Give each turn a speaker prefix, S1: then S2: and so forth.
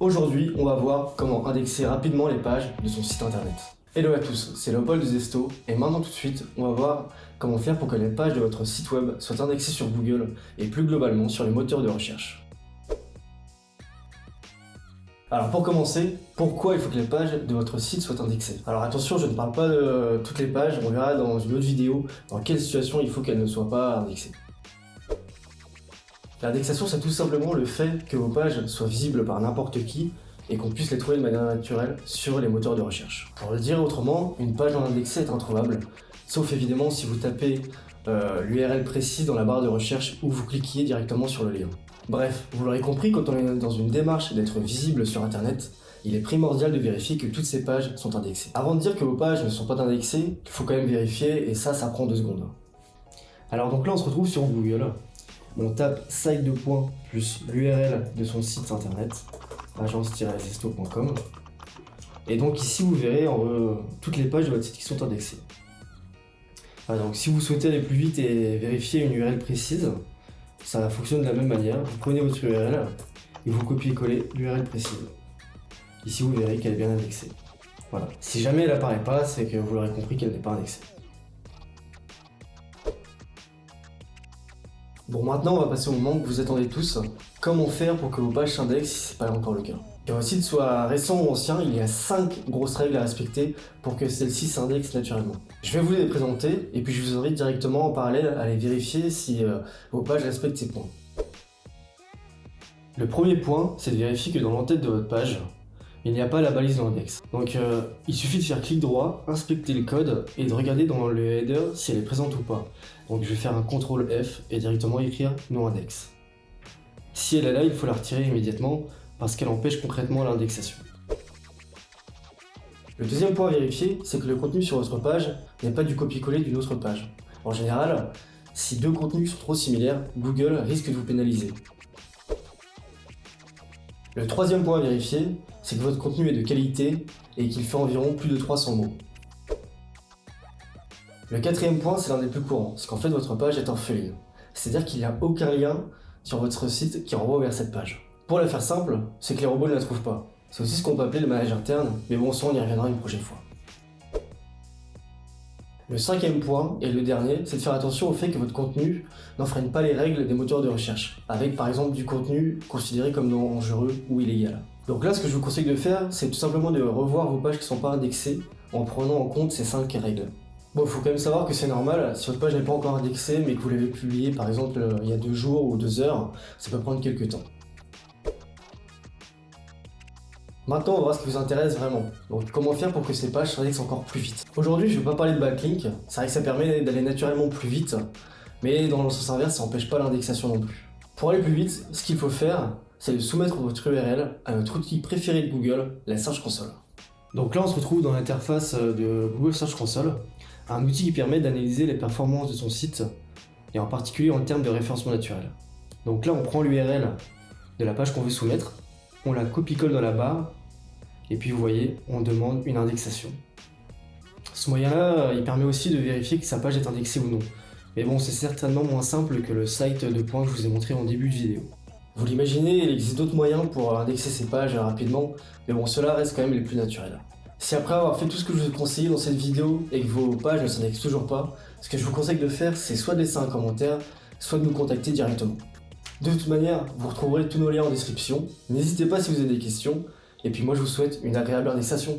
S1: Aujourd'hui, on va voir comment indexer rapidement les pages de son site internet. Hello à tous, c'est Léopold de Zesto et maintenant tout de suite, on va voir comment faire pour que les pages de votre site web soient indexées sur Google et plus globalement sur les moteurs de recherche. Alors pour commencer, pourquoi il faut que les pages de votre site soient indexées? Alors attention, je ne parle pas de toutes les pages, on verra dans une autre vidéo dans quelle situation il faut qu'elles ne soient pas indexées. L'indexation, c'est tout simplement le fait que vos pages soient visibles par n'importe qui et qu'on puisse les trouver de manière naturelle sur les moteurs de recherche. Pour le dire autrement, une page non indexée est introuvable, sauf évidemment si vous tapez l'URL précis dans la barre de recherche ou vous cliquez directement sur le lien. Bref, vous l'aurez compris, quand on est dans une démarche d'être visible sur internet, il est primordial de vérifier que toutes ces pages sont indexées. Avant de dire que vos pages ne sont pas indexées, il faut quand même vérifier et ça prend 2 secondes. Alors donc là on se retrouve sur Google. On tape site plus l'URL de son site internet, agence-zesto.com. Et donc ici vous verrez toutes les pages de votre site qui sont indexées. Donc si vous souhaitez aller plus vite et vérifier une URL précise, ça fonctionne de la même manière. Vous prenez votre URL et vous copiez-collez l'URL précise. Ici vous verrez qu'elle est bien indexée. Voilà. Si jamais elle apparaît pas, c'est que vous l'aurez compris qu'elle n'est pas indexée. Bon, maintenant on va passer au moment que vous attendez tous. Comment faire pour que vos pages s'indexent si ce n'est pas encore le cas? Que votre site soit récent ou ancien, il y a 5 grosses règles à respecter pour que celle-ci s'indexe naturellement. Je vais vous les présenter et puis je vous invite directement en parallèle à aller vérifier si vos pages respectent ces points. Le premier point, c'est de vérifier que dans l'entête de votre page, il n'y a pas la balise de l'index. Donc il suffit de faire clic droit, inspecter le code et de regarder dans le header si elle est présente ou pas. Donc je vais faire un CTRL F et directement écrire non index. Si elle est là, il faut la retirer immédiatement parce qu'elle empêche concrètement l'indexation. Le deuxième point à vérifier, c'est que le contenu sur votre page n'est pas du copier-coller d'une autre page. En général, si 2 contenus sont trop similaires, Google risque de vous pénaliser. Le troisième point à vérifier, c'est que votre contenu est de qualité et qu'il fait environ plus de 300 mots. Le quatrième point, c'est l'un des plus courants, c'est qu'en fait votre page est orpheline. C'est-à-dire qu'il n'y a aucun lien sur votre site qui renvoie vers cette page. Pour la faire simple, c'est que les robots ne la trouvent pas. C'est aussi ce qu'on peut appeler le maillage interne, mais bon, ça on y reviendra une prochaine fois. Le cinquième point, et le dernier, c'est de faire attention au fait que votre contenu n'enfreigne pas les règles des moteurs de recherche, avec par exemple du contenu considéré comme dangereux ou illégal. Donc là, ce que je vous conseille de faire, c'est tout simplement de revoir vos pages qui ne sont pas indexées en prenant en compte ces 5 règles. Bon, il faut quand même savoir que c'est normal, si votre page n'est pas encore indexée, mais que vous l'avez publiée par exemple il y a 2 jours ou 2 heures, ça peut prendre quelques temps. Maintenant, on va voir ce qui vous intéresse vraiment. Donc, comment faire pour que ces pages s'indexent encore plus vite. Aujourd'hui, je ne vais pas parler de backlink. C'est vrai que ça permet d'aller naturellement plus vite, mais dans le sens inverse, ça n'empêche pas l'indexation non plus. Pour aller plus vite, ce qu'il faut faire, c'est de soumettre votre URL à notre outil préféré de Google, la Search Console. Donc là, on se retrouve dans l'interface de Google Search Console, un outil qui permet d'analyser les performances de son site, et en particulier en termes de référencement naturel. Donc là, on prend l'URL de la page qu'on veut soumettre, on la copie-colle dans la barre, et puis vous voyez, on demande une indexation. Ce moyen-là, il permet aussi de vérifier que sa page est indexée ou non. Mais bon, c'est certainement moins simple que le site de points que je vous ai montré en début de vidéo. Vous l'imaginez, il existe d'autres moyens pour indexer ces pages rapidement, mais bon, ceux-là restent quand même les plus naturels. Si après avoir fait tout ce que je vous ai conseillé dans cette vidéo et que vos pages ne s'indexent toujours pas, ce que je vous conseille de faire, c'est soit de laisser un commentaire, soit de nous contacter directement. De toute manière, vous retrouverez tous nos liens en description. N'hésitez pas si vous avez des questions. Et puis moi je vous souhaite une agréable indexation.